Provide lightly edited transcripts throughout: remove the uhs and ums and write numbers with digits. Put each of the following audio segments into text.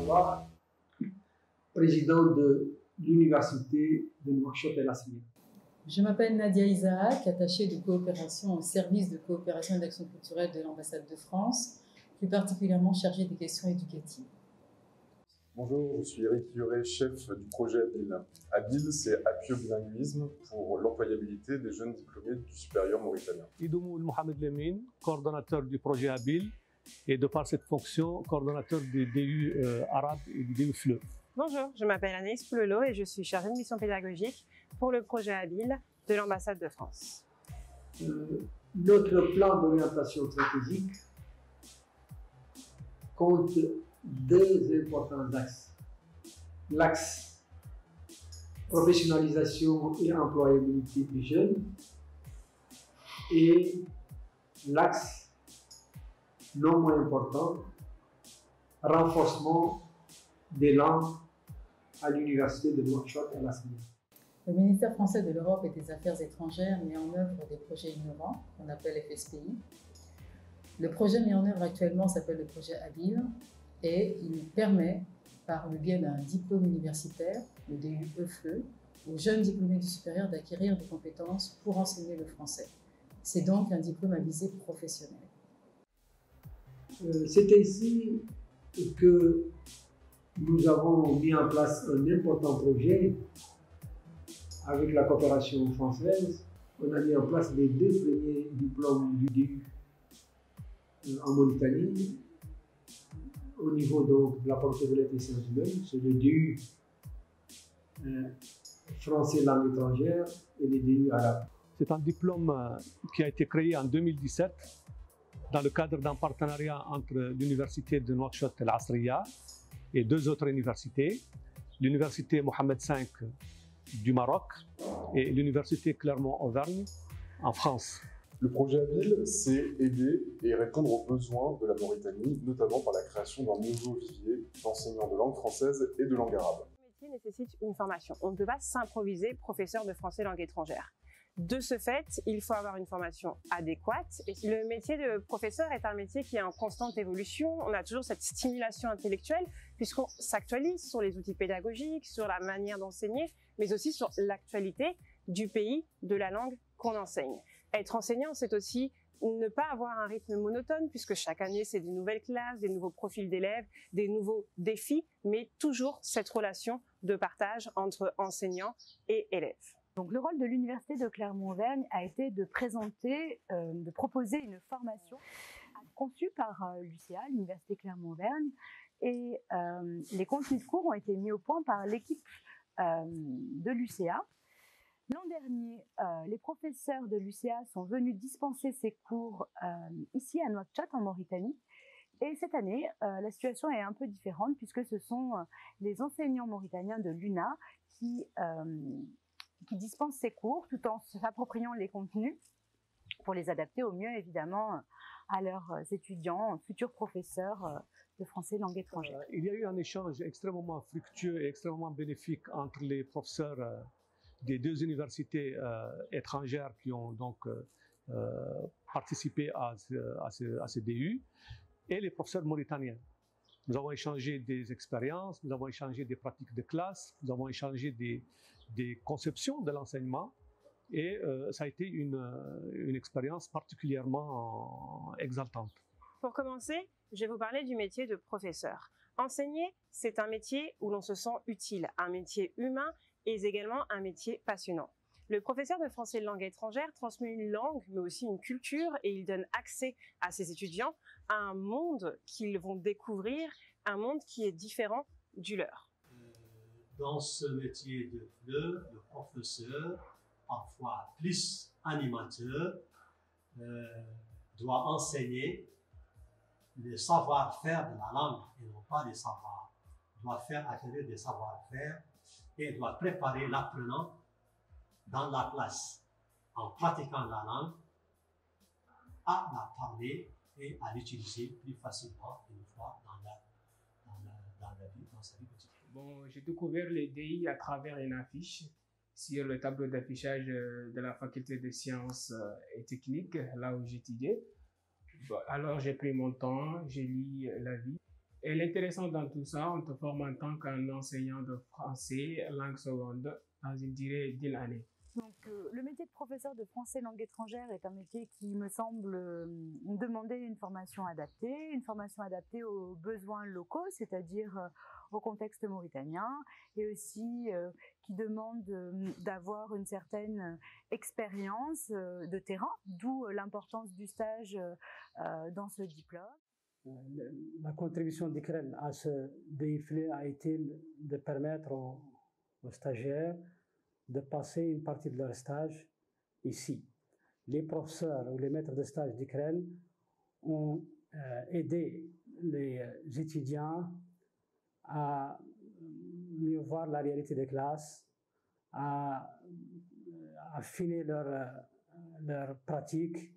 Abdallah, président de l'Université de Nouakchott El Asriya. Je m'appelle Nadia Isaac, attachée de coopération au service de coopération et d'action culturelle de l'ambassade de France, plus particulièrement chargée des questions éducatives. Bonjour, je suis Eric Lioré, chef du projet ABIL. ABIL, c'est Appui au bilinguisme pour l'employabilité des jeunes diplômés du supérieur mauritanien. Idoumou Mohamed Lemine, coordonnateur du projet ABIL et de par cette fonction, coordonnateur du DU arabe et du DU FLE. Bonjour, je m'appelle Anaïs Poulelo et je suis chargée de mission pédagogique pour le projet ABIL de l'ambassade de France. Notre plan d'orientation stratégique compte deux importants axes. L'axe professionnalisation et employabilité des jeunes et l'axe non moins important, renforcement des langues à l'Université de Nouakchott El Asriya. Le ministère français de l'Europe et des Affaires étrangères met en œuvre des projets innovants qu'on appelle FSPI. Le projet mis en œuvre actuellement s'appelle le projet ABIL et il permet, par le biais d'un diplôme universitaire, le DU FLE, aux jeunes diplômés du supérieur d'acquérir des compétences pour enseigner le français. C'est donc un diplôme à visée professionnelle. C'est ainsi que nous avons mis en place un important projet avec la coopération française. On a mis en place les deux premiers diplômes du DU en Mauritanie, au niveau donc, de la porte-vélette et sciences humaines, c'est le DU français langue étrangère et le DU arabe. C'est un diplôme qui a été créé en 2017 dans le cadre d'un partenariat entre l'Université de Nouakchott El Asriya et deux autres universités, l'Université Mohamed V du Maroc et l'Université Clermont-Auvergne en France. Le projet ABIL, c'est aider et répondre aux besoins de la Mauritanie, notamment par la création d'un nouveau vivier d'enseignants de langue française et de langue arabe. Le métier nécessite une formation. On ne peut pas s'improviser professeur de français langue étrangère. De ce fait, il faut avoir une formation adéquate. Et le métier de professeur est un métier qui est en constante évolution. On a toujours cette stimulation intellectuelle puisqu'on s'actualise sur les outils pédagogiques, sur la manière d'enseigner, mais aussi sur l'actualité du pays, de la langue qu'on enseigne. Être enseignant, c'est aussi ne pas avoir un rythme monotone puisque chaque année, c'est des nouvelles classes, des nouveaux profils d'élèves, des nouveaux défis, mais toujours cette relation de partage entre enseignants et élèves. Donc, le rôle de l'Université de Clermont-Auvergne a été de proposer une formation conçue par l'UCA, l'Université Clermont-Auvergne, et les contenus de cours ont été mis au point par l'équipe de l'UCA. L'an dernier, les professeurs de l'UCA sont venus dispenser ces cours ici à Nouakchott, en Mauritanie. Et cette année, la situation est un peu différente puisque ce sont les enseignants mauritaniens de l'UNA qui dispensent ces cours tout en s'appropriant les contenus pour les adapter au mieux, évidemment, à leurs étudiants, futurs professeurs de français langue étrangère. Il y a eu un échange extrêmement fructueux et extrêmement bénéfique entre les professeurs des deux universités étrangères qui ont donc participé à ce DU et les professeurs mauritaniens. Nous avons échangé des expériences, nous avons échangé des pratiques de classe, nous avons échangé des conceptions de l'enseignement et ça a été une expérience particulièrement exaltante. Pour commencer, je vais vous parler du métier de professeur. Enseigner, c'est un métier où l'on se sent utile, un métier humain et également un métier passionnant. Le professeur de français de langue étrangère transmet une langue, mais aussi une culture, et il donne accès à ses étudiants à un monde qu'ils vont découvrir, un monde qui est différent du leur. Dans ce métier de FLE, de professeur, parfois plus animateur, doit enseigner le savoir-faire de la langue et non pas les savoirs. Doit faire acquérir des savoir-faire et doit préparer l'apprenant dans la classe en pratiquant la langue à la parler et à l'utiliser plus facilement une fois dans sa vie quotidienne. Bon, j'ai découvert les DI à travers une affiche sur le tableau d'affichage de la faculté de sciences et techniques, là où j'étudiais. Bon, alors j'ai pris mon temps, j'ai lu l'avis Et l'intéressant dans tout ça, on te forme en tant qu'enseignant de français, langue seconde, dans une durée d'une année. Donc, le métier de professeur de français langue étrangère est un métier qui me semble demander une formation adaptée aux besoins locaux, c'est-à-dire au contexte mauritanien, et aussi qui demande d'avoir une certaine expérience de terrain, d'où l'importance du stage dans ce diplôme. La contribution d'ICREN à ce DIFLE a été de permettre aux stagiaires de passer une partie de leur stage ici. Les professeurs ou les maîtres de stage d'ICREN ont aidé les étudiants à mieux voir la réalité des classes, à affiner leur pratique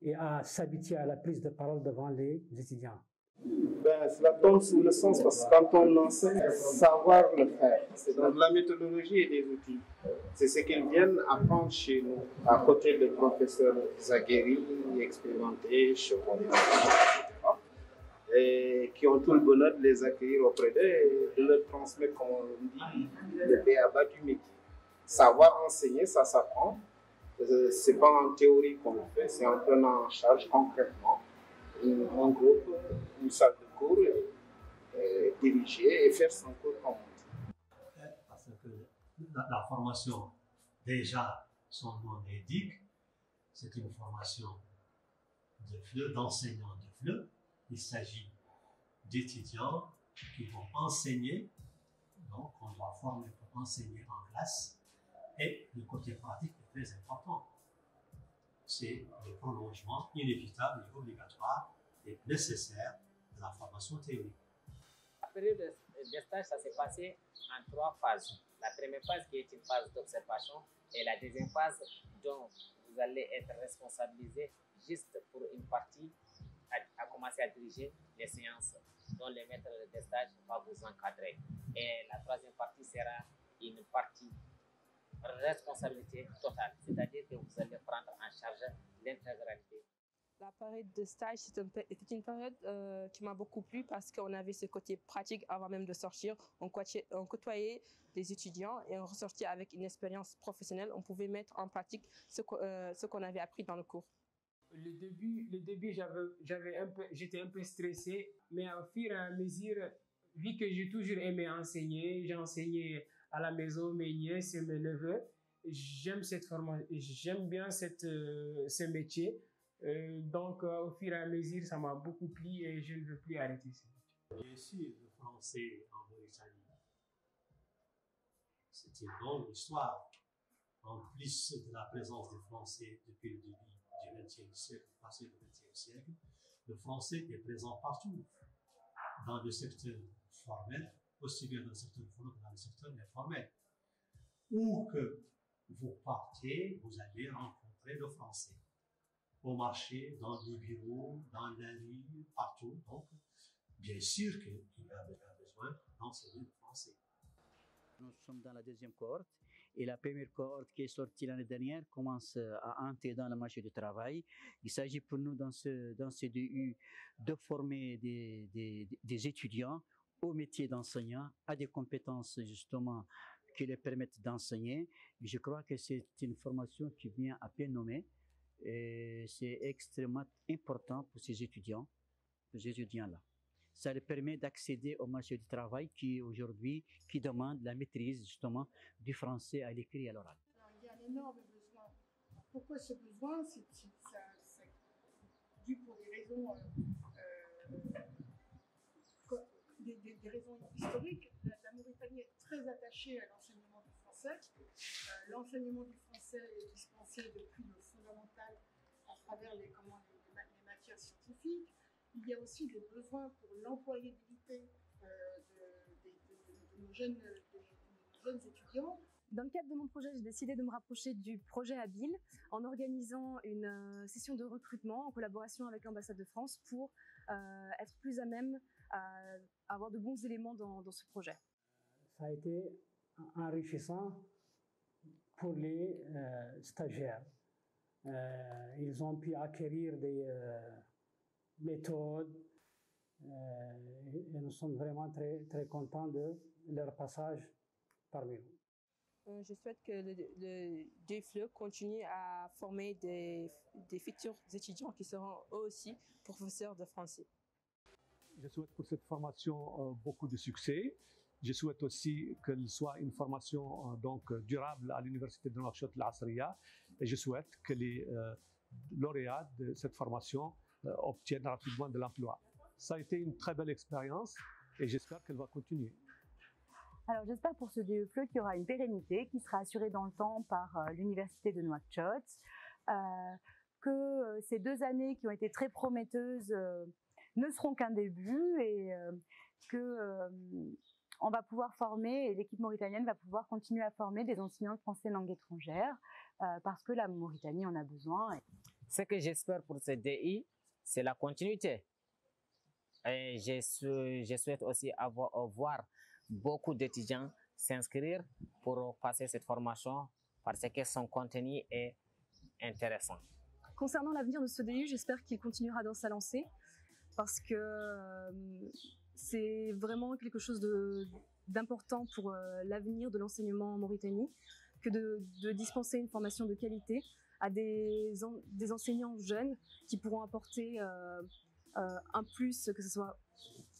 et à s'habituer à la prise de parole devant les étudiants. Cela tombe sous le sens parce que quand on enseigne, savoir le faire. C'est dans la méthodologie et des outils. C'est ce qu'ils viennent apprendre chez nous, à côté de professeurs aguerris, expérimentés, chevronnés, etc. Et qui ont tout le bonheur de les accueillir auprès d'eux et de leur transmettre, comme on dit, le b.a.-ba du métier. Savoir enseigner, ça s'apprend. C'est pas en théorie qu'on le fait, c'est en prenant en charge concrètement un groupe, une salle de cours, diriger et faire son cours comme on dit. Parce que la formation, déjà, son nom l'indique, c'est une formation de FLE, d'enseignants de FLE. Il s'agit d'étudiants qui vont enseigner, donc on doit former pour enseigner en classe. Et le côté pratique est très important. C'est le prolongement inévitable et obligatoire et nécessaire de la formation théorique. La période de stage, ça s'est passé en 3 phases. La première phase qui est une phase d'observation et la deuxième phase dont vous allez être responsabilisé juste pour une partie à commencer à diriger les séances dont le maître de stage va vous encadrer. Et la troisième partie sera une partie responsabilité totale, c'est-à-dire que vous allez prendre en charge l'intégralité. La période de stage, c'était une période qui m'a beaucoup plu parce qu'on avait ce côté pratique avant même de sortir. On côtoyait les étudiants et on ressortait avec une expérience professionnelle. On pouvait mettre en pratique ce qu'on avait appris dans le cours. Le début, j'étais un peu stressé, mais au fur et à mesure, vu que j'ai toujours aimé enseigner, j'ai enseigné à la maison, mes nièces et mes neveux. J'aime cette formation, j'aime bien ce métier. Donc, au fur et à mesure, ça m'a beaucoup plu et je ne veux plus arrêter ce métier. Bien sûr, le français en Mauritanie, c'est une longue histoire. En plus de la présence des Français depuis le début du XXe siècle, passé le XXe siècle, le français est présent partout, dans le secteur formel, aussi bien dans le secteur formel que dans le secteur informel. Où que vous partez, vous allez rencontrer le français. Au marché, dans les bureaux, dans la rue, partout. Donc, bien sûr qu'il y a besoin d'enseigner le français. Nous sommes dans la deuxième cohorte et la première cohorte qui est sortie l'année dernière commence à entrer dans le marché du travail. Il s'agit pour nous dans ce DU de former des étudiants au métier d'enseignant, à des compétences justement qui les permettent d'enseigner. Je crois que c'est une formation qui vient à peine nommer et c'est extrêmement important pour ces étudiants-là. Ça leur permet d'accéder au marché du travail qui aujourd'hui, qui demande la maîtrise justement du français à l'écrit et à l'oral. Il y a un énorme besoin. Pourquoi ce besoin? C'est dû pour des raisons des raisons historiques. La Mauritanie est très attachée à l'enseignement du français. L'enseignement du français est dispensé depuis le fondamental à travers les matières scientifiques. Il y a aussi des besoins pour l'employabilité de nos jeunes étudiants. Dans le cadre de mon projet, j'ai décidé de me rapprocher du projet Habile en organisant une session de recrutement en collaboration avec l'ambassade de France pour être plus à même à avoir de bons éléments dans ce projet. Ça a été enrichissant pour les stagiaires. Ils ont pu acquérir des méthodes, Et nous sommes vraiment très, très contents de leur passage parmi nous. Je souhaite que le DFLE continue à former des futurs étudiants qui seront eux aussi professeurs de français. Je souhaite pour cette formation beaucoup de succès. Je souhaite aussi qu'elle soit une formation durable à l'Université de Nouakchott Al-Asriya et je souhaite que les lauréats de cette formation obtiennent rapidement de l'emploi. Ça a été une très belle expérience et j'espère qu'elle va continuer. Alors j'espère pour ce DFLE qu'il y aura une pérennité qui sera assurée dans le temps par l'Université de Nouakchott, que ces 2 années qui ont été très prometteuses ne seront qu'un début et que on va pouvoir former, et l'équipe mauritanienne va pouvoir continuer à former des enseignants de français langue étrangère parce que la Mauritanie en a besoin. Ce que j'espère pour ce DI, c'est la continuité. Et je souhaite aussi voir beaucoup d'étudiants s'inscrire pour passer cette formation parce que son contenu est intéressant. Concernant l'avenir de ce DU, j'espère qu'il continuera dans sa lancée parce que c'est vraiment quelque chose d'important pour l'avenir de l'enseignement en Mauritanie que de dispenser une formation de qualité à des enseignants jeunes qui pourront apporter un plus, que ce soit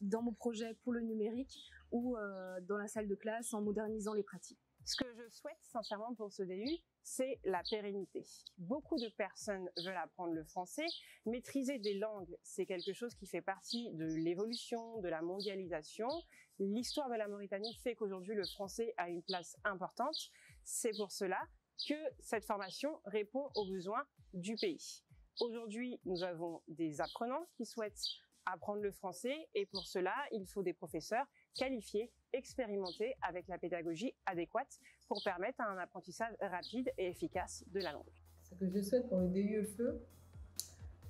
dans mon projet pour le numérique ou dans la salle de classe en modernisant les pratiques. Ce que je souhaite sincèrement pour ce DU, c'est la pérennité. Beaucoup de personnes veulent apprendre le français. Maîtriser des langues, c'est quelque chose qui fait partie de l'évolution, de la mondialisation. L'histoire de la Mauritanie fait qu'aujourd'hui, le français a une place importante. C'est pour cela que cette formation répond aux besoins du pays. Aujourd'hui, nous avons des apprenants qui souhaitent apprendre le français et pour cela, il faut des professeurs qualifiés, expérimentés avec la pédagogie adéquate pour permettre un apprentissage rapide et efficace de la langue. Ce que je souhaite pour le DUFE,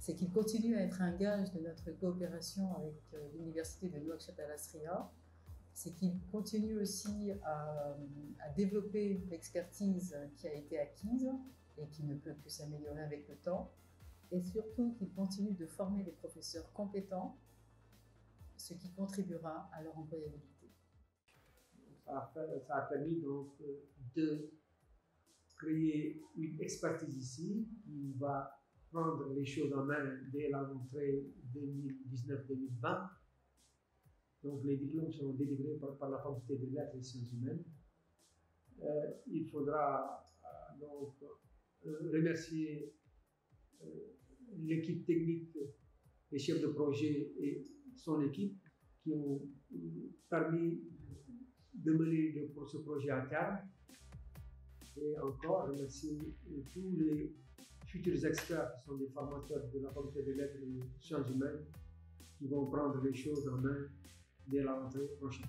c'est qu'il continue à être un gage de notre coopération avec l'Université de Nouakchott Al-Asriya, c'est qu'il continue aussi à développer l'expertise qui a été acquise et qui ne peut que s'améliorer avec le temps, et surtout qu'il continue de former des professeurs compétents, ce qui contribuera à leur employabilité. Ça a permis donc de créer une expertise ici qui va prendre les choses en main dès la rentrée 2019-2020. Donc les diplômes seront délivrés par la faculté des lettres et sciences humaines. Il faudra donc remercier l'équipe technique, les chefs de projet et son équipe qui ont permis de mener ce projet à terme. Et encore remercier tous les futurs experts qui sont des formateurs de la faculté des lettres et sciences humaines qui vont prendre les choses en main dès la rentrée prochaine.